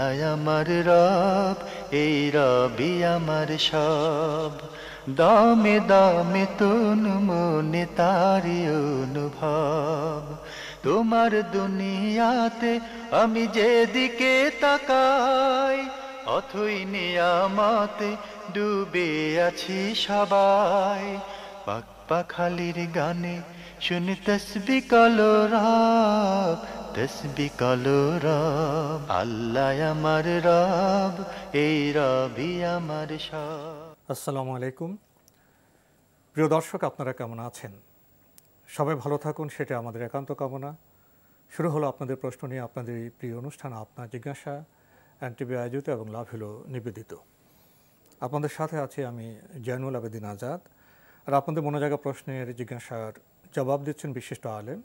আল্লাহ আমার রব, এই রবি আমার সব। দামে দামে তন মনে তারি অনুভব। তোমার দুনিয়াতে আমি যেদিকে তাকাই, অথই নিয়ামতে ডুবে আছি সবাই। পাক পাখালির গানে শুনি তসবি কালো রব, তসবি কালো রব। আল্লাহ আমার রব, এই রবি আমার সব। আসসালামু আলাইকুম। প্রিয় দর্শক, আপনারা কেমন আছেন? সবাই ভালো থাকুন, সেটা আমাদের একান্ত কামনা। শুরু হলো আপনাদের প্রশ্ন নিয়ে আপনাদের এই প্রিয় অনুষ্ঠান আপনার জিজ্ঞাসা, এনটিভি আয়োজিত এবং লাভ হলো নিবেদিত। আপনাদের সাথে আছি আমি জয়নুল আবেদিন আজাদ। আর আপনাদের মনোজাগা প্রশ্নের জিজ্ঞাসার জবাব দিচ্ছেন বিশিষ্ট আলেম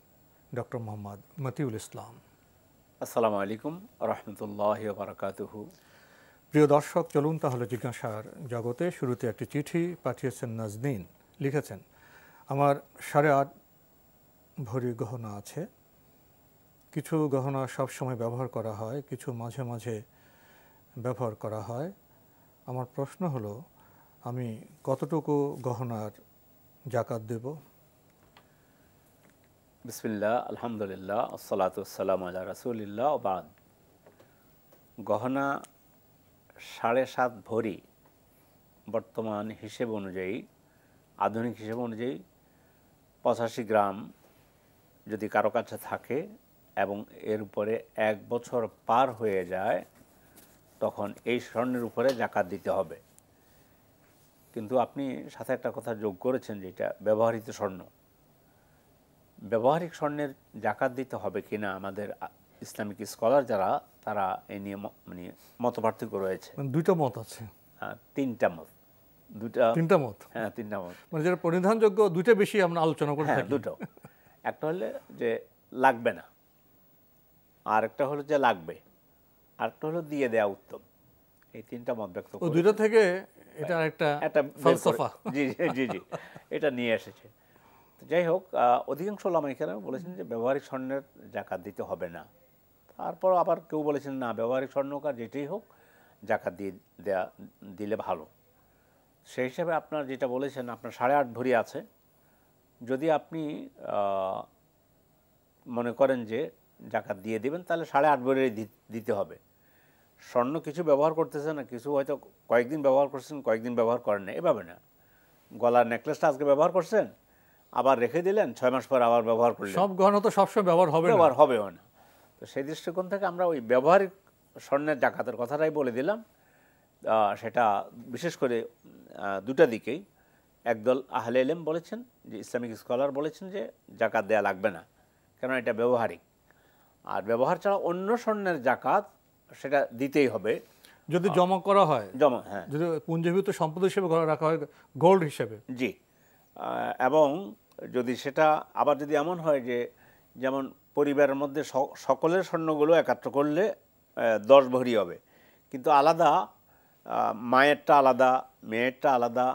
ডক্টর মোহাম্মদ মতিউল ইসলাম। আসসালামু আলাইকুম রহমতুল্লাহি ওয়া বারাকাতুহু। প্রিয় দর্শক, চলুন তাহলে জিজ্ঞাসার জগতে। শুরুতে একটি চিঠি পাঠিয়েছেন নাজনীন। লিখেছেন, আমার 8.5 ভরি গহনা আছে। কিছু গহনা সব সময় ব্যবহার করা হয়, কিছু মাঝে মাঝে ব্যবহার করা হয়। আমার প্রশ্ন হলো, আমি কতটুকু গহনার জাকাত দেব? বিসমিল্লাহ, আলহামদুলিল্লাহ, আসসালাতু ওয়াসসালামু আলা রাসূলিল্লাহ ওয়া বাদ। গহনা 7.5 ভরি বর্তমান হিসেব অনুযায়ী, আধুনিক হিসেব অনুযায়ী 85 গ্রাম যদি কারো কাছে থাকে এবং এর উপরে 1 বছর পার হয়ে যায়, তখন এই স্বর্ণের উপরে জাকাত দিতে হবে। কিন্তু আপনি সাথে একটা কথা যোগ করেছেন, যেটা ব্যবহৃত স্বর্ণ। ব্যবহারিক স্বর্ণের জাকাত দিতে হবে কিনা আমাদের ইসলামিক স্কলার যারা, তারা এই নিয়ে মানে মতপার্থক্য রয়েছে। মানে দুইটা মত আছে। তিনটা মত। তিনটা মত? হ্যাঁ, তিনটা মত। মানে যেটা পরিধানযোগ্য দুইটা বেশি আমরা আলোচনা করে থাকি। দুটো। একটা হলে যে লাগবে না, আর একটা হলো যে লাগবে, আর একটা হলো দিয়ে দেওয়া উত্তম। এই তিনটা মত ব্যক্ত করে দুইটা থেকে এটা একটা ফলসফা। জি জি জি, এটা নিয়ে এসেছে। যাই হোক, অধিকাংশ ওলামা ইকরাম বলেছেন যে ব্যবহারিক স্বর্ণের জাকাত দিতে হবে না। তারপর আবার কেউ বলেছেন না, ব্যবহারিক স্বর্ণ কার যেটাই হোক জাকাত দিলে ভালো। সেই হিসাবে আপনার যেটা বলেছেন, আপনার 8.5 ভরি আছে, যদি আপনি মনে করেন যে জাকাত দিয়ে দেবেন, তাহলে 8.5 ভরি দিতে হবে। স্বর্ণ কিছু ব্যবহার করতেছে না, কিছু হয়তো কয়েকদিন ব্যবহার করছেন, কয়েকদিন ব্যবহার করেন না, এভাবে না। গলার নেকলেসটা আজকে ব্যবহার করছেন, আবার রেখে দিলেন, 6 মাস পর আবার ব্যবহার করলেন। সব গহনা তো সবসময় ব্যবহার হবেও না। তো সেই দৃষ্টিকোণ থেকে আমরা ওই ব্যবহারিক স্বর্ণের জাকাতের কথাটাই বলে দিলাম। সেটা বিশেষ করে দুটা দিকেই একদল আহলে ইলম বলেছেন, যে ইসলামিক স্কলার বলেছেন যে জাকাত দেয়া লাগবে না, কেন এটা ব্যবহারিক। আর ব্যবহার ছাড়া অন্য স্বর্ণের জাকাত সেটা দিতেই হবে যদি জমা করা হয়। হ্যাঁ, যদি পুঞ্জীভূত সম্পদ হিসেবে রাখা হয়, গোল্ড হিসেবে। জি। এবং যদি সেটা আবার যদি এমন হয় যে, যেমন পরিবারের মধ্যে সকলের স্বর্ণগুলো একাত্র করলে 10 ভরি হবে, কিন্তু আলাদা মায়েরটা আলাদা, মেয়েরটা আলাদা,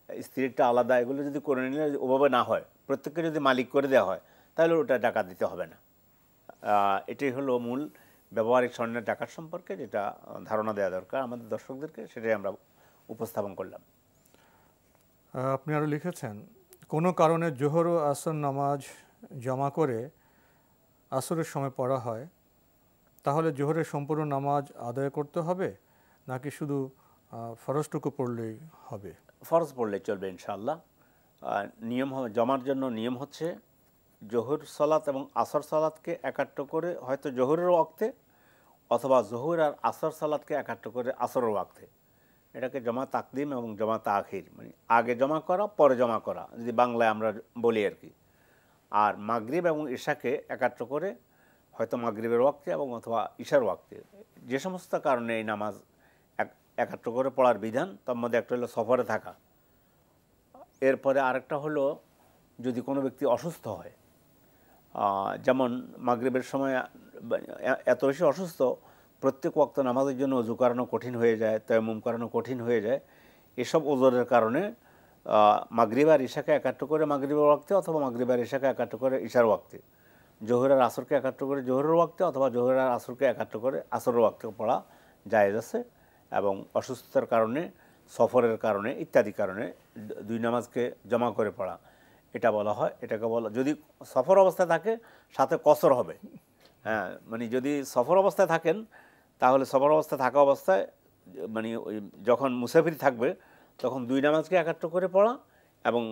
স্ত্রীরটা আলাদা, এগুলো যদি করে নিলে ওভাবে না হয়, প্রত্যেককে যদি মালিক করে দেওয়া হয়, তাহলে ওটা জাকাত দিতে হবে না। এটাই হলো মূল ব্যবহারিক স্বর্ণের জাকাত সম্পর্কে যেটা ধারণা দেওয়া দরকার আমাদের দর্শকদেরকে, সেটাই আমরা উপস্থাপন করলাম। আপনি আরও লিখেছেন, কোনো কারণে জোহর ও আসর নামাজ জমা করে আসরের সময় পড়া হয়, তাহলে জোহরের সম্পূর্ণ নামাজ আদায় করতে হবে, নাকি শুধু ফরজটুকু পড়লেই হবে? ফরজ পড়লে চলবে ইনশাআল্লাহ। নিয়ম জমার জন্য নিয়ম হচ্ছে, জোহর সালাত এবং আসর সালাতকে একাট্ট করে হয়তো জোহরের ওয়াক্তে, অথবা জোহর আর আসর সালাতকে একাট্ট করে আসরের ওয়াক্তে। এটাকে জমা তাকদিম এবং জমা তাখির, মানে আগে জমা করা পরে জমা করা, যদি বাংলায় আমরা বলি আর কি। আর মাগরিব এবং ঈশাকে একাট্র করে হয়তো মাগরিবের ওয়াক্তে এবং অথবা ঈশার ওয়াক্তে। যে সমস্ত কারণে এই নামাজ একাট্র করে পড়ার বিধান, তার মধ্যে একটা হলো সফরে থাকা। এরপরে আরেকটা হলো যদি কোনো ব্যক্তি অসুস্থ হয়, যেমন মাগরিবের সময় এত বেশি অসুস্থ, প্রত্যেক ওয়াক্ত নামাজের জন্য ওযু করানো কঠিন হয়ে যায়, তায়াম্মুম করানো কঠিন হয়ে যায়, এসব ওযরের কারণে মাগরিব আর ঈশাকে একাট্র করে মাগরিবের ওয়াক্তে, অথবা মাগরিব আর ঈশাকে একাট্র করে ঈশার ওয়াক্তে, জোহর আর আসরকে একাট্র করে জোহরের ওয়াক্তে, অথবা জোহর আর আসরকে একাট্র করে আসরের ওয়াক্তে পড়া জায়েজ আছে, এবং অসুস্থতার কারণে, সফরের কারণে ইত্যাদি কারণে দুই নামাজকে জমা করে পড়া, এটা বলা হয়। এটাকে বলা, যদি সফর অবস্থায় থাকে সাথে কসর হবে। হ্যাঁ, মানে যদি সফর অবস্থায় থাকেন তাহলে সফর অবস্থায় থাকা অবস্থায় মানে ওই যখন মুসাফির থাকবে তখন দুই নামাজকে একাত্র করে পড়া এবং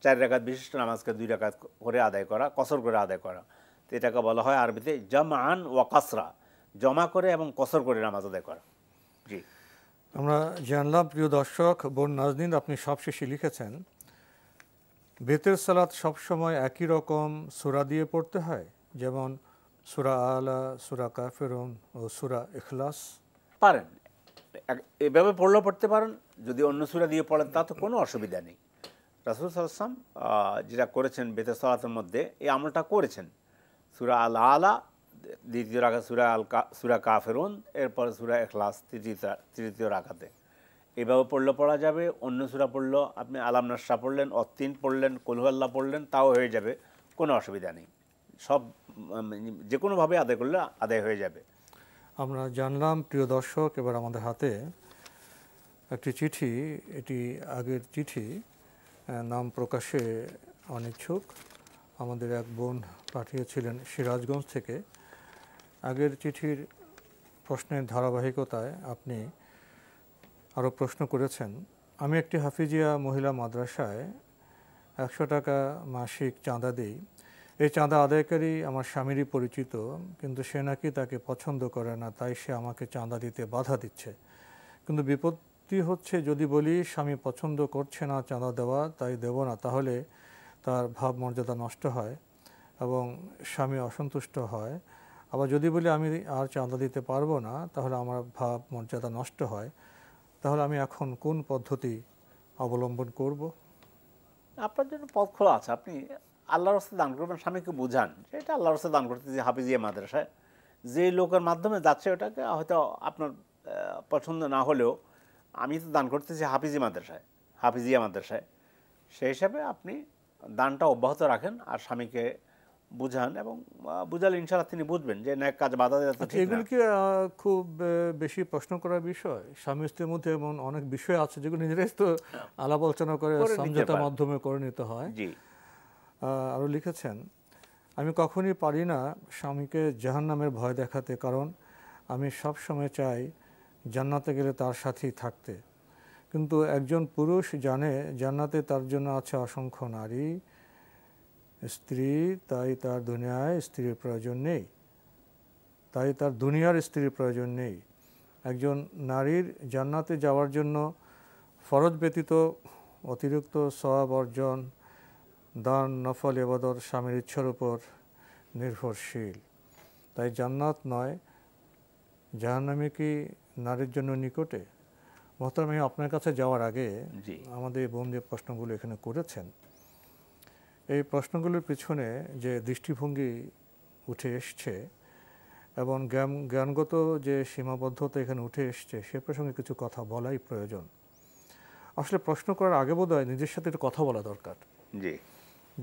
4 রাকাত বিশিষ্ট নামাজকে 2 রাকাত করে আদায় করা, কসর করে আদায় করা। তো এটাকে বলা হয় আরবিতে জামআন ওয়া কাসরা, জমা করে এবং কসর করে নামাজ আদায় করা। জি, আমরা জানলাম প্রিয় দর্শক, বোন নাজনীন আপনি সবশেষে লিখেছেন বেতের সালাত সবসময় একই রকম সূরা দিয়ে পড়তে হয়, যেমন সূরা আলা, সূরা কাফিরুন ও সূরা ইখলাস? পারেন, এভাবে পড়লেও পড়তে পারেন। যদি অন্য সূরা দিয়ে পড়েন তা তো কোনো অসুবিধা নেই। রাসূল সাল্লাল্লাহু আলাইহি ওয়াসাল্লাম যেটা করেছেন বেতের সালাতের মধ্যে, এই আমলটা করেছেন। সূরা আল আলা দ্বিতীয় রাকাত, সূরা কাফিরুন, এরপরে সূরা ইখলাস তৃতীয় রাকাতে। এভাবে পড়লে পড়া যাবে। অন্য সূরা পড়লেও, আপনি আলাম নাসরা পড়লেন, অত্তিন পড়লেন, কুল হুয়াল্লাহ পড়লেন, তাও হয়ে যাবে, কোনো অসুবিধা নেই। সব যে কোনোভাবে আদায় করলে আদায় হয়ে যাবে। আমরা জানলাম প্রিয় দর্শক, এবার আমাদের হাতে একটি চিঠি, এটি আগের চিঠি, নাম প্রকাশে অনিচ্ছুক আমাদের এক বোন পাঠিয়েছিলেন সিরাজগঞ্জ থেকে। আগের চিঠির প্রশ্নের ধারাবাহিকতায় আপনি আরও প্রশ্ন করেছেন। আমি একটি হাফিজিয়া মহিলা মাদ্রাসায় 100 টাকা মাসিক চাঁদা দিই। এই চাঁদা আদায়কারী আমার স্বামীরই পরিচিত, কিন্তু সে নাকি তাকে পছন্দ করে না, তাই সে আমাকে চাঁদা দিতে বাধা দিচ্ছে। কিন্তু বিপত্তি হচ্ছে, যদি বলি স্বামী পছন্দ করছে না চাঁদা দেওয়া, তাই দেব না, তাহলে তার ভাব মর্যাদা নষ্ট হয় এবং স্বামী অসন্তুষ্ট হয়। আবার যদি বলি আমি আর চাঁদা দিতে পারবো না, তাহলে আমার ভাব মর্যাদা নষ্ট হয়। তাহলে আমি এখন কোন পদ্ধতি অবলম্বন করব? আপনার জন্য পথ খোলা আছে। আপনি আল্লাহর রাস্তায় দান করবেন, স্বামীকে বুঝান যে এটা আল্লাহর রাস্তায় দান করতে, যে হাফিজিয়া মাদ্রাসায় যে লোকের মাধ্যমে যাচ্ছে ওটাকে হয়তো আপনার পছন্দ না হলেও আমি তো দান করতেছি হাফিজিয়া মাদ্রাসায়, সেই হিসাবে আপনি দানটা অব্যাহত রাখেন আর স্বামীকে বুঝান, এবং বুঝালে ইনশাআল্লাহ তিনি বুঝবেন যে ন্যাক কাজ বাধা দেওয়া ঠিক না। এগুলো কি খুব বেশি প্রশ্ন করার বিষয়? স্বামী স্ত্রীর মধ্যে এমন অনেক বিষয় আছে যেগুলো নিজেরাই তো আলাপ আলোচনা করে সমঝোতার মাধ্যমে করে নিতে হয়। জি, আরও লিখেছেন, আমি কখনই পারি না স্বামীকে জাহান্নামের ভয় দেখাতে, কারণ আমি সব সময় চাই জান্নাতে গেলে তার সাথেই থাকতে। কিন্তু একজন পুরুষ জানে জান্নাতে তার জন্য আছে অসংখ্য নারী স্ত্রী, তাই তার দুনিয়ায় স্ত্রীর প্রয়োজন নেই। একজন নারীর জান্নাতে যাওয়ার জন্য ফরজ ব্যতীত অতিরিক্ত সওয়াব অর্জন, দান, নফল ইবাদত স্বামীর ইচ্ছার উপর নির্ভরশীল। তাই জান্নাত নয় জাহান্নামে কি নারীর জন্য নিকটে? মোহতারাম, আমি আপনার কাছে যাওয়ার আগে আমাদের বোন যে প্রশ্নগুলো এখানে করেছেন, এই প্রশ্নগুলোর পিছনে যে দৃষ্টিভঙ্গি উঠে এসছে এবং জ্ঞানগত যে সীমাবদ্ধতা এখানে উঠে এসছে, সে প্রসঙ্গে কিছু কথা বলাই প্রয়োজন। আসলে প্রশ্ন করার আগে বোধহয় নিজের সাথে একটু কথা বলা দরকার। জি,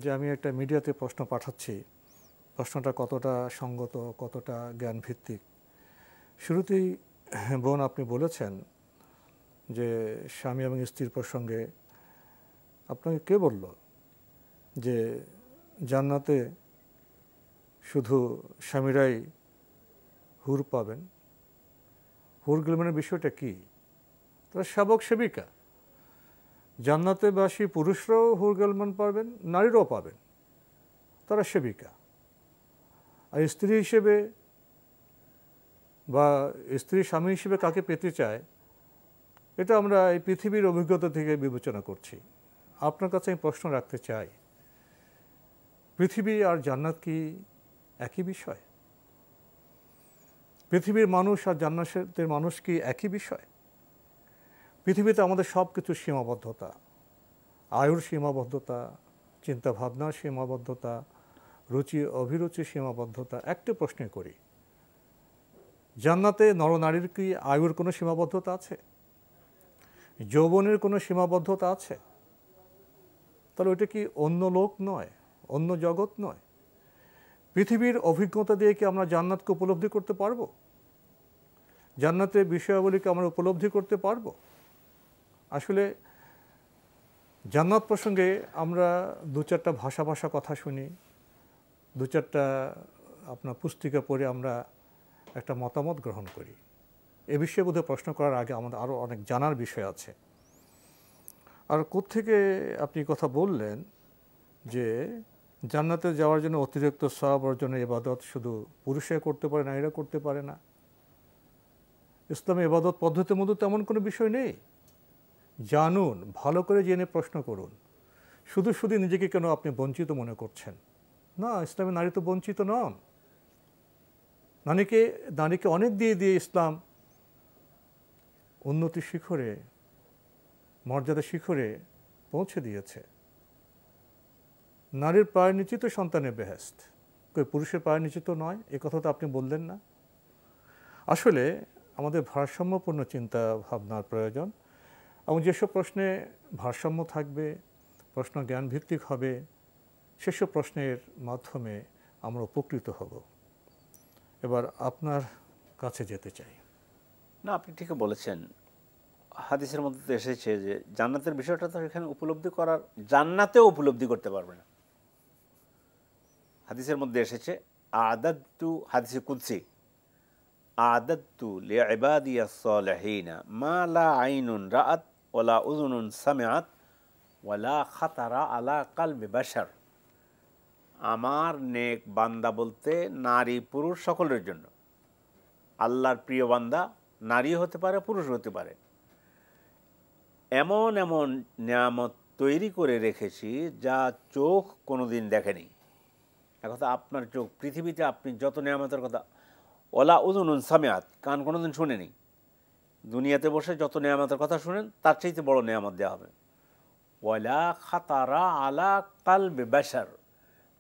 যে আমি একটা মিডিয়াতে প্রশ্ন পাঠাচ্ছি, প্রশ্নটা কতটা সঙ্গত, কতটা জ্ঞানভিত্তিক। শুরুতেই বোন আপনি বলেছেন যে স্বামী এবং স্ত্রীর প্রসঙ্গে আপনাকে কে বলল যে জান্নাতে শুধু স্বামীরাই হুর পাবেন? হুর গিলমানের বিষয়টা কি? তারা সেবক সেবিকা। জান্নাতেবাসী পুরুষরাও হুর গিলমান পাবেন, নারীরাও পাবেন, তারা সেবিকা। আর স্ত্রী হিসেবে বা স্ত্রী স্বামী হিসেবে কাকে পেতে চায়, এটা আমরা এই পৃথিবীর অভিজ্ঞতা থেকে বিবেচনা করছি। আপনার কাছে আমি প্রশ্ন রাখতে চাই, পৃথিবী আর জান্নাত কি একই বিষয়? পৃথিবীর মানুষ আর জান্নাতের মানুষ কি একই বিষয়? পৃথিবীতে আমাদের সব কিছুর সীমাবদ্ধতা, আয়ুর সীমাবদ্ধতা, চিন্তাভাবনার সীমাবদ্ধতা, রুচি অভিরুচির সীমাবদ্ধতা। একটা প্রশ্ন করি, জান্নাতে নরনারীর কি আয়ুর কোনো সীমাবদ্ধতা আছে? যৌবনের কোনো সীমাবদ্ধতা আছে? তাহলে ওইটা কি অন্য লোক নয়, অন্য জগৎ নয়? পৃথিবীর অভিজ্ঞতা দিয়ে কি আমরা জান্নাতকে উপলব্ধি করতে পারবো? জান্নাতের বিষয়াবলীকে আমরা উপলব্ধি করতে পারবো? আসলে জান্নাত প্রসঙ্গে আমরা দু চারটা ভাষা কথা শুনি, দু চারটা আপনার পুস্তিকা পড়ে আমরা একটা মতামত গ্রহণ করি। এ বিষয়ে বোধহয় প্রশ্ন করার আগে আমাদের আরও অনেক জানার বিষয় আছে। আর কোত্থেকে আপনি কথা বললেন যে জান্নাতে যাওয়ার জন্য অতিরিক্ত সওয়াব অর্জনের ইবাদত শুধু পুরুষে করতে পারে, নারীরা করতে পারে না। ইসলামী ইবাদত পদ্ধতির মধ্যে তেমন কোনো বিষয় নেই। জানুন, ভালো করে জেনে প্রশ্ন করুন। শুধু শুধু নিজেকে কেন আপনি বঞ্চিত মনে করছেন? না, ইসলামে নারী তো বঞ্চিত নন। নারীকে অনেক দিয়ে ইসলাম উন্নতির শিখরে, মর্যাদা শিখরে পৌঁছে দিয়েছে। নারীর পায়ের নিচে তো সন্তানের বেহেশত, কই পুরুষের পায়ের নিচে তো নয়। এ কথা তো আপনি বললেন না। আসলে আমাদের ভারসাম্যপূর্ণ চিন্তা ভাবনার প্রয়োজন, এবং যেসব প্রশ্নে ভারসাম্য থাকবে, প্রশ্ন জ্ঞান ভিত্তিক হবে, সেসব প্রশ্নের মাধ্যমে আমরা উপকৃত হব। এবার আপনার কাছে যেতে চাই। না, আপনি ঠিকই বলেছেন। হাদিসের মধ্যে তো এসেছে যে জান্নাতের বিষয়টা তো এখানে উপলব্ধি করার, জান্নাতেও উপলব্ধি করতে পারবে না। হাদিসের মধ্যে এসেছে আদাদতু, হাদিসে কুদসি, আদাদতু লিইবাদিয়াস সালিহিনা মা লা আইনুন রাআত ওয়ালা উযুনুন সামিআত ওয়ালা খাতারা আলা কালবি বাশার। আমার নেক বান্দা বলতে নারী পুরুষ সকলের জন্য, আল্লাহর প্রিয় বান্দা নারী হতে পারে, পুরুষ হতে পারে, এমন এমন নিয়ামত তৈরি করে রেখেছি যা চোখ কোনোদিন দেখেনি। একথা আপনার চোখ, পৃথিবীতে আপনি যত নিয়ামতের কথা, ওলা উযুনুন সামিআত, কান কোনোদিন শুনেনি, দুনিয়াতে বসে যত নিয়ামতের কথা শুনেন তার চাইতে বড় নিয়ামত দেওয়া হবে। ওয়ালা খাতারা আলা কালবি বাশার,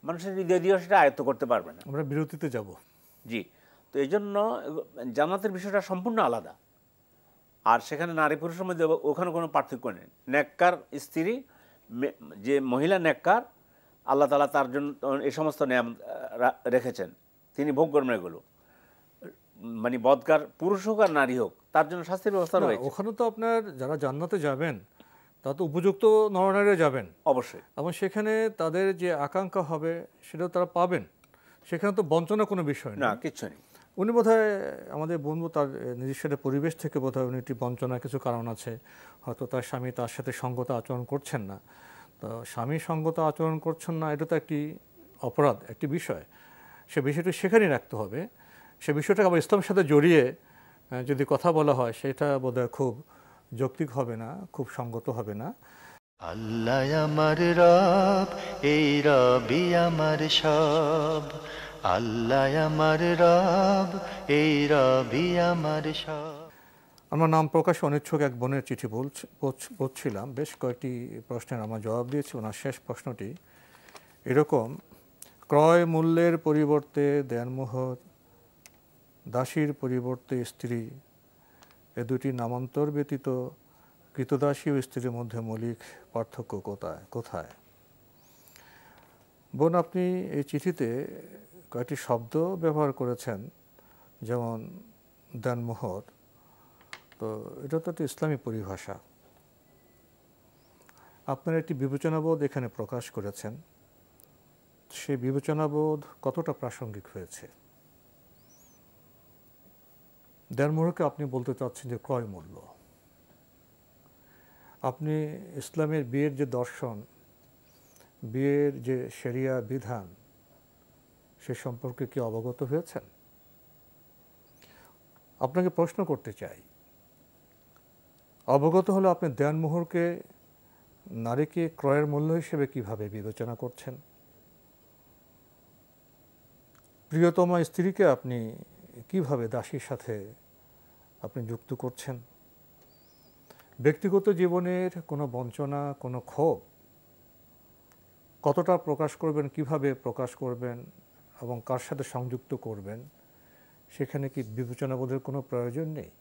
মানুষের হৃদয় দিয়েও সেটা আয়ত্ত করতে পারবে না। আমরা বিরতিতে যাব। জি, তো এই জন্য জান্নাতের বিষয়টা সম্পূর্ণ আলাদা। আর সেখানে নারী পুরুষের মধ্যে ওখানে কোনো পার্থক্য নেই। নেককার স্ত্রী, যে মহিলা নেককার, আল্লাহ তাআলা তার জন্য এই সমস্ত নিয়ামত রেখেছেন, তিনি ভোগ করবেন এগুলো। মানে বদকার পুরুষ হোক আর নারী হোক, তার জন্য শাস্তির ব্যবস্থা রয়েছে। ওখানে তো আপনার যারা জান্নাতে যাবেন তা তো উপযুক্ত নরনারীরা যাবেন অবশ্যই, এবং সেখানে তাদের যে আকাঙ্ক্ষা হবে সেটাও তারা পাবেন। সেখানে তো বঞ্চনা কোনো বিষয় না, না, কিচ্ছু নেই। উনি বোধহয় আমাদের বন্ধু, তার নিজস্ব একটা পরিবেশ থেকে বোধহয় উনি একটি বঞ্চনার কিছু কারণ আছে, হয়তো তার স্বামী তার সাথে সঙ্গত আচরণ করছেন না। তো স্বামী সঙ্গত আচরণ করছেন না, এটা তো একটি অপরাধ, একটি বিষয়। সে বিষয়টি সেখানেই রাখতে হবে। সে বিষয়টাকে আবার ইসলামের সাথে জড়িয়ে যদি কথা বলা হয়, সেটা বোধহয় খুব যৌক্তিক হবে না, খুব সঙ্গত হবে না। আল্লাহ আমার রব, এই রবি আমার সব। আল্লাহ আমার রব, এই রবি আমার সব। আমার নাম প্রকাশে অনিচ্ছুক এক বোনের চিঠি পড়ছিলাম। বেশ কয়েকটি প্রশ্নের আমার জবাব দিয়েছি। ওনার শেষ প্রশ্নটি এরকম: ক্রয় মূল্যের পরিবর্তে দেনমোহর, দাসীর পরিবর্তে স্ত্রী, এ দুটি নামান্তর ব্যতীত কৃতদাসী ও স্ত্রীর মধ্যে মৌলিক পার্থক্য কোথায়? বোন, আপনি এই চিঠিতে কয়েকটি শব্দ ব্যবহার করেছেন, যেমন দেনমোহর। তো এটা তো একটা ইসলামী পরিভাষা। আপনার একটি বিবেচনাবোধ এখানে প্রকাশ করেছেন, সেই বিবেচনাবোধ কতটা প্রাসঙ্গিক হয়েছে? দেনমোহরকে আপনি বলতে চাচ্ছেন যে ক্রয় মূল্য। আপনি ইসলামের বিয়ের যে দর্শন, বিয়ের যে শরিয়া বিধান, সে সম্পর্কে কি অবগত হয়েছেন? আপনাকে প্রশ্ন করতে চাই, অবগত হলে আপনি দেনমোহরকে, নারীকে ক্রয়ের মূল্য হিসেবে কিভাবে বিবেচনা করছেন? প্রিয়তমা স্ত্রীকে আপনি কিভাবে দাসীর সাথে আপনি যুক্ত করছেন? ব্যক্তিগত জীবনের কোনো বঞ্চনা, কোনো ক্ষোভ কতটা প্রকাশ করবেন, কিভাবে প্রকাশ করবেন এবং কার সাথে সংযুক্ত করবেন, সেখানে কি বিবেচনাবোধের কোনো প্রয়োজন নেই?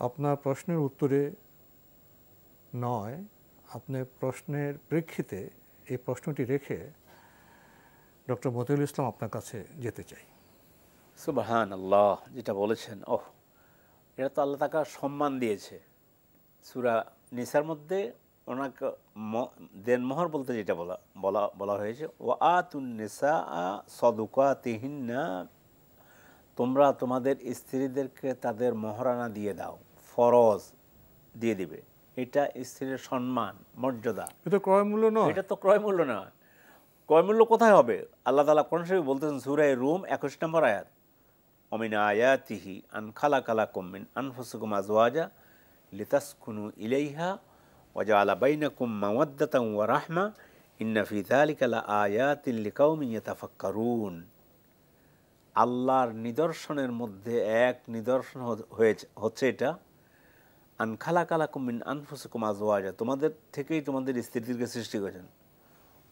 আপনার প্রশ্নের উত্তরে নয়, আপনার প্রশ্নের প্রেক্ষিতে এই প্রশ্নটি রেখে ডক্টর মতিউল ইসলাম আপনার কাছে যেতে চাই। সুবহানাল্লাহ, যেটা বলেছেন, ওহ এটা তো আল্লাহ তাআলা সম্মান দিয়েছে। সূরা নিসার মধ্যে ওনাকে দেনমোহর বলতে যেটা বলা হয়েছে, ওয়া আতুন নিসাআ সাদুকাতিহিন্না, তোমরা তোমাদের স্ত্রীদেরকে তাদের মহারানা দিয়ে দাও, ফরজ দিয়ে দিবে। এটা স্ত্রীর সম্মান, মর্যাদা। এটা ক্রয় মূল্য নয়, এটা তো ক্রয় মূল্য নয়। ক্রয় মূল্য কোথায় হবে? আল্লাহ তাআলা কোরআন শরীফে বলতেছেন সূরা রুম 21 নম্বর আয়াত, ওমিন আয়াতিহি আন খালাকালাকুম মিন আনফুসিকুম আজওয়াজা লিতাসকুনু ইলাইহা ওয়া জাআলা বাইনাকুম মাওয়াদ্দাতান ওয়া রাহমা ইন্না ফি যালিকা লাআয়াতিন লিকাউমিন ইয়াতাফাক্কারুন। আল্লাহর নিদর্শনের মধ্যে এক নিদর্শন হচ্ছে এটা, আন খালাকালাকুম মিন আনফুসিকুম আজওয়াজা, তোমাদের থেকেই তোমাদের স্ত্রীদেরকে সৃষ্টি করেছেন,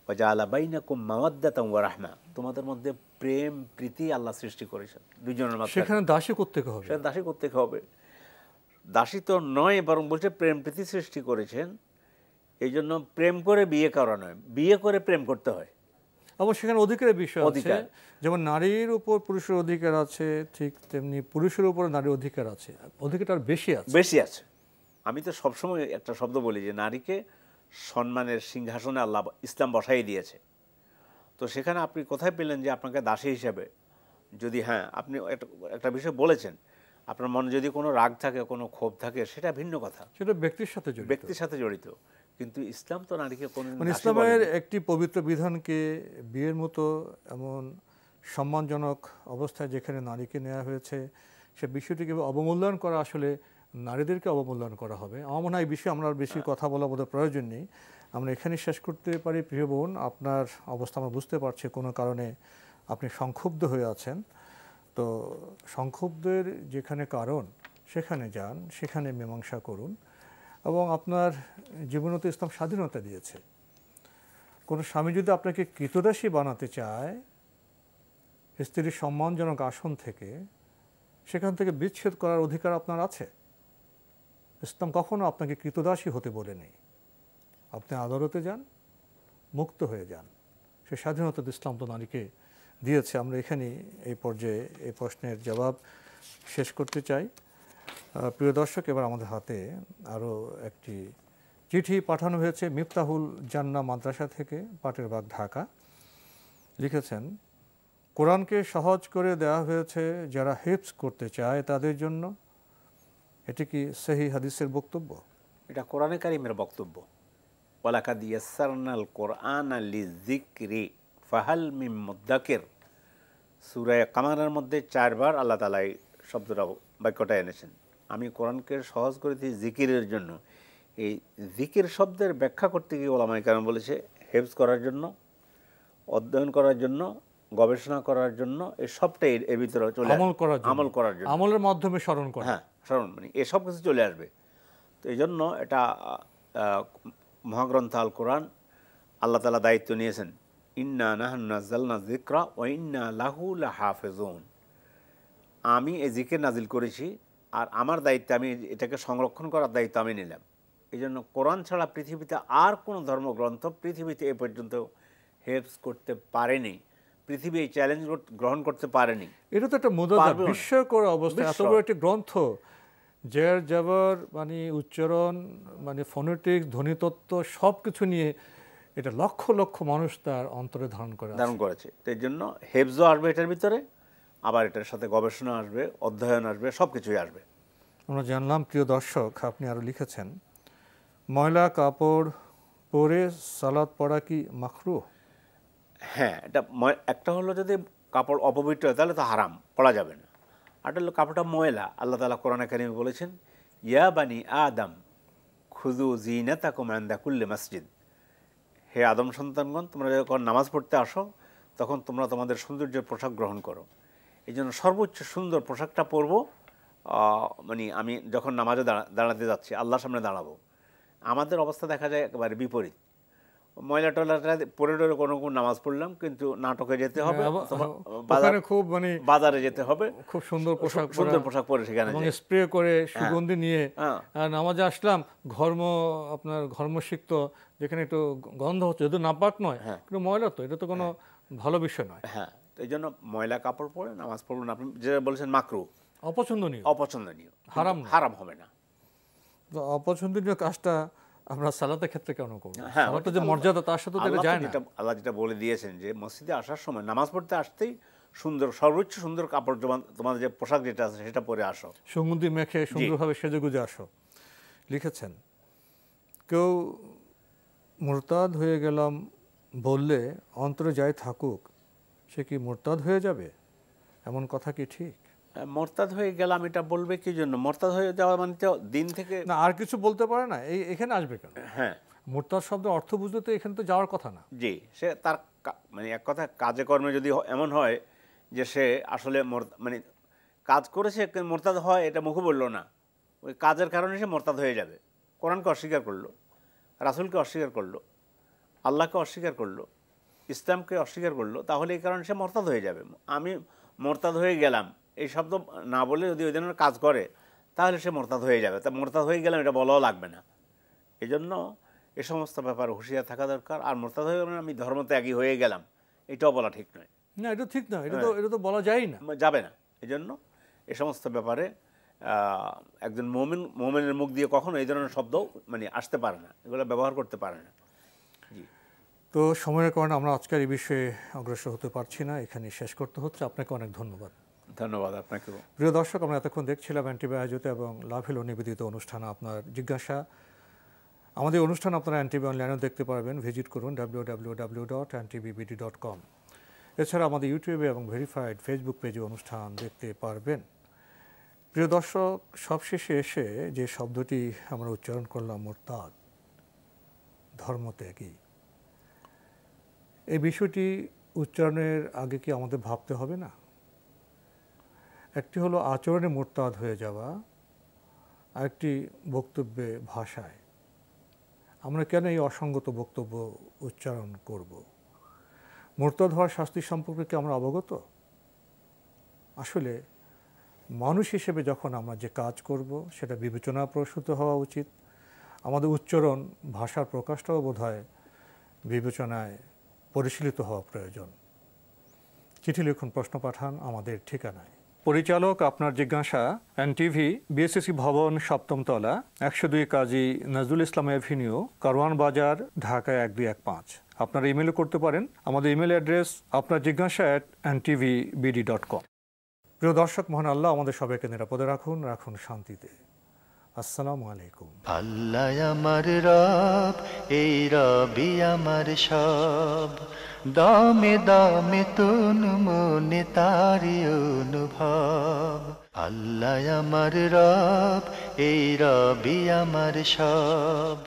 ওয়া জাআলা বাইনাকুম মাওয়াদ্দাতান ওয়া রাহমা, তোমাদের মধ্যে প্রেম প্রীতি আল্লাহ সৃষ্টি করেছেন দুইজনের মাঝে। সেখানে দাসী করতে হবে, সেখানে দাসী করতে হবে। দাসী তো নয়, বরং বলছে প্রেম প্রীতি সৃষ্টি করেছেন। এই জন্য প্রেম করে বিয়ে করা নয়, বিয়ে করে প্রেম করতে হয়। আবার সেখানে অধিকারের বিষয় আছে, অধিকার। যেমন নারীর উপর পুরুষের অধিকার আছে, ঠিক তেমনি পুরুষের উপর নারীর অধিকার আছে, অধিকারটা বেশি আছে। বেশি আছে। আমি তো সবসময় একটা শব্দ বলি যে নারীকে সম্মানের সিংহাসনে আল্লাহ ইসলাম বসাই দিয়েছে। তো সেখানে আপনি কোথায় পেলেন যে আপনাকে দাসী হিসেবে, যদি হ্যাঁ আপনি একটা বিষয় বলেছেন, আপনার মনে যদি কোনো রাগ থাকে, কোনো ক্ষোভ থাকে, সেটা ভিন্ন কথা, সেটা ব্যক্তির সাথে জড়িত, ব্যক্তির সাথে জড়িত। কিন্তু ইসলাম তো নারীকে কোনো মানে ইসলামের একটি পবিত্র বিধানকে বিয়ের মতো এমন সম্মানজনক অবস্থায় যেখানে নারীকে নেওয়া হয়েছে, সে বিষয়টিকে অবমূল্যায়ন করা আসলে নারীদেরকে অবমূল্যায়ন করা হবে। আমার মনে হয় এই বিষয়ে আমরা আর বেশি কথা বলা বোধহয় প্রয়োজন নেই, আমরা এখানে শেষ করতে পারি। প্রিয় বোন, আপনার অবস্থা আমরা বুঝতে পারছি, কোনো কারণে আপনি সংক্ষুব্ধ হয়ে আছেন। তো সংক্ষুব্ধের যেখানে কারণ সেখানে যান, সেখানে মীমাংসা করুন। এবং আপনার জীবনে তো ইসলাম স্বাধীনতা দিয়েছে। কোনো স্বামী যদি আপনাকে কৃতদাসী বানাতে চায় স্ত্রীর সম্মানজনক আসন থেকে, সেখান থেকে বিচ্ছেদ করার অধিকার আপনার আছে। ইসলাম কখনো আপনাকে কৃতদাসী হতে বলেনি। আপনি আদালতে যান, মুক্ত হয়ে যান, সে স্বাধীনতা ইসলাম তো নারীকে দিয়েছে। আমরা এখানে এই পর্যায়ে এই প্রশ্নের জবাব শেষ করতে চাই। প্রিয় দর্শক, এবার আমাদের হাতে আরও একটি চিঠি পাঠানো হয়েছে মিফতাহুল জান্নাহ মাদ্রাসা থেকে, পাটের বাগ, ঢাকা। লিখেছেন, কোরআনকে সহজ করে দেওয়া হয়েছে যারা হিফজ করতে চায় তাদের জন্য। এটি কি সহিহ হাদিসের বক্তব্য? এটা কোরআনে কারিমের বক্তব্য। ওয়ালাকাদ ইয়াসসারনাল কোরআনা লিযিকরি ফাহাল মিন মুদ্দাকির। সূরা কামারের মধ্যে 4 বার আল্লাহ তাআলা এই শব্দটা, বাক্যটা এনেছেন। আমি কোরআনকে সহজ করে দিই জিকিরের জন্য। এই জিকির শব্দের ব্যাখ্যা করতে গিয়ে ওলামায়ে কেরাম বলেছে হেফজ করার জন্য, অধ্যয়ন করার জন্য, গবেষণা করার জন্য, এই সবটাই এর ভিতরে চলে, আমল করার জন্য, আমলের মাধ্যমে স্মরণ করা। হ্যাঁ, স্মরণ, মানে এসব কিছু চলে আসবে। তো এই জন্য এটা মহাগ্রন্থ আল কোরআন আল্লাহ তাআলা দায়িত্ব নিয়েছেন, ইন্না নাহনু নাযালনা যিকরা ওয়া ইন্না লাহু লাহাফিজুন। আমি এই জিকির নাজিল করেছি, আর আমার দায়িত্বে আমি এটাকে সংরক্ষণ করার দায়িত্ব আমি নিলাম। এই জন্য কোরআন ছাড়া পৃথিবীতে আর কোনো ধর্মগ্রন্থ পৃথিবীতে এ পর্যন্ত হেফজ করতে পারেনি। পৃথিবী এই চ্যালেঞ্জ গ্রহণ করতে পারেনি। এটা তো একটা বিস্ময়কর অবস্থা। এত বড় একটি গ্রন্থ, জের জবর, মানে উচ্চারণ, মানে ফোনেটিক্স, ধ্বনিতত্ত্ব, সব কিছু নিয়ে এটা লক্ষ লক্ষ মানুষ তার অন্তরে ধারণ করেছে। তো এই জন্য হেফজও আসবে এটার ভিতরে, আবার এটার সাথে গবেষণা আসবে, অধ্যয়ন আসবে, সব কিছুই আসবে। আমরা জানলাম। প্রিয় দর্শক, আপনি আরও লিখেছেন, ময়লা কাপড় পরে সালাত পড়া কি মাকরুহ? হ্যাঁ, এটা একটা হলো যদি কাপড় অপবিত্র হয় তাহলে তো হারাম, পড়া যাবে না। আর হলো কাপড়টা ময়লা। আল্লাহ তাআলা কোরআনে কারিমে বলেছেন, ইয়া বানি আদম খুযু যিনাতাকুম ইনদা কুল্লি মসজিদ। হে আদম সন্তানগণ, তোমরা যখন নামাজ পড়তে আসো তখন তোমরা তোমাদের সৌন্দর্যের পোশাক গ্রহণ করো। এই জন্য সর্বোচ্চ সুন্দর পোশাকটা পরবো। মানে আমি যখন নামাজে দাঁড়াতে যাচ্ছি, আল্লাহর সামনে দাঁড়াবো, আমাদের অবস্থা দেখা যায় একেবারে বিপরীত। ময়লা টয়লাটা পরে টরে কোনো নামাজ পড়লাম, কিন্তু নাটকে যেতে হবে, খুব মানে বাজারে যেতে হবে, খুব সুন্দর পোশাক পরে সেখানে স্প্রে করে সুগন্ধি নিয়ে নামাজে আসলাম। আপনার ঘর্মসিক্ত, যেখানে একটু গন্ধ হচ্ছে, যদি নাপাক নয়, কিন্তু ময়লা, তো এটা তো কোনো ভালো বিষয় নয়। হ্যাঁ, এই জন্য ময়লা কাপড় পরে নামাজ পড়ুন। আপনি যেটা বলেছেন মাকরু, অপছন্দনীয়, অপছন্দনীয়, হারাম না। হারাম হবে না। তো অপছন্দনীয় কাজটা আমরা সালাতের ক্ষেত্রে কেন করব? হ্যাঁ, সালাতের যে মর্যাদা তার সাথে তো এটা যায় না। আল্লাহ যেটা বলে দিয়েছেন যে মসজিদে আসার সময় নামাজ পড়তে আসতেই সুন্দর, সর্বোচ্চ সুন্দর কাপড়, তোমাদের যে পোশাক যেটা আছে সেটা পরে আসো, সুগন্ধি মেখে সুন্দরভাবে সেজেগুজে আসো লিখেছেন। কেউ মুরতাদ হয়ে গেলাম বললে অন্তরে যাই থাকুক, সে কি মুরতাদ হয়ে যাবে? এমন কথা কি ঠিক? মোরতাদ হয়ে গেলাম এটা বলবে কি জন্য? মোরতাদ হয়ে যাওয়া মানে তো দিন থেকে না, আর কিছু বলতে পারে না, এখানে আসবে কেন? হ্যাঁ, মুরতাদ শব্দের অর্থ বুঝতে তো এখানে তো যাওয়ার কথা না। জি, সে তার মানে এক কথা কাজে কর্মে যদি এমন হয় যে সে আসলে মানে কাজ করেছে মোরতাদ হয়, এটা মুখে বললো না, ওই কাজের কারণে সে মোরতাদ হয়ে যাবে। কোরআনকে অস্বীকার করলো, রাসূলকে অস্বীকার করলো, আল্লাহকে অস্বীকার করলো, ইসলামকে অস্বীকার করলো, তাহলে এই কারণে সে মোরতাদ হয়ে যাবে। আমি মোরতাদ হয়ে গেলাম এই শব্দ না বলে যদি ওই ধরনের কাজ করে তাহলে সে মোরতাদ হয়ে যাবে। তা মোরতাদ হয়ে গেলাম এটা বলাও লাগবে না। এই জন্য এ সমস্ত ব্যাপারে হুঁশিয়ার থাকা দরকার। আর মোরতাদ হয়ে গেলাম আমি ধর্মত্যাগী হয়ে গেলাম, এটাও বলা ঠিক নয়। না, এটা ঠিক না, এটা তো বলা যায় না, যাবে না। এই জন্য এ সমস্ত ব্যাপারে একজন মোমেনের মুখ দিয়ে কখনো এই ধরনের শব্দ মানে আসতে পারে না, এগুলো ব্যবহার করতে পারে না। জি, তো সময়ের কারণে আমরা আজকের এই বিষয়ে অগ্রসর হতে পারছি না, এখানে শেষ করতে হচ্ছে। আপনাকে অনেক ধন্যবাদ। ধন্যবাদ আপনাকেও। প্রিয় দর্শক, আমরা এতক্ষণ দেখছিলাম এনটিভি আয়োজিত এবং লাভেল নিবেদিত অনুষ্ঠান আপনার জিজ্ঞাসা। আমাদের অনুষ্ঠান আপনারা এনটিভি অনলাইনেও দেখতে পারবেন, ভিজিট করুন www.ntvbd.com। এছাড়া আমাদের ইউটিউবে এবং ভেরিফাইড ফেসবুক পেজে অনুষ্ঠান দেখতে পারবেন। প্রিয় দর্শক, সবশেষে এসে যে শব্দটি আমরা উচ্চারণ করলাম, মুরতাদ, ধর্মত্যাগী, এই বিষয়টি উচ্চারণের আগে কি আমাদের ভাবতে হবে না? একটি হলো আচরণে মুরতাদ হয়ে যাওয়া, আরেকটি বক্তব্যে ভাষায়। আমরা কেন এই অসঙ্গত বক্তব্য উচ্চারণ করব? মুরতাদ হওয়ার শাস্তি সম্পর্কে কি আমরা অবগত? আসলে মানুষ হিসেবে যখন আমরা যে কাজ করব সেটা বিবেচনাপ্রসূত হওয়া উচিত। আমাদের উচ্চারণ, ভাষার প্রকাশটাও বোধহয় বিবেচনায় পরিশীলিত হওয়া প্রয়োজন। চিঠি লিখুন, প্রশ্ন পাঠান আমাদের ঠিকানায়। পরিচালক আপনার জিজ্ঞাসা, এনটিভি, বিএসসি ভবন, 7ম তলা, 102 কাজী নজরুল ইসলাম এভিনিউ, কারওয়ান বাজার, ঢাকা 1215। আপনারা ইমেলও করতে পারেন। আমাদের ইমেল অ্যাড্রেস আপনার জিজ্ঞাসা @ntvbd.com। প্রিয় দর্শক, মহান আল্লাহ আমাদের সবাইকে নিরাপদে রাখুন, রাখুন শান্তিতে। আসসালামু আলাইকুম। আল্লাহ আমার রব, এই রবি আমার সব, দামে দামে তুন মনে তারি অনুভব। আল্লাহ আমার রব, এই রবি আমার সব।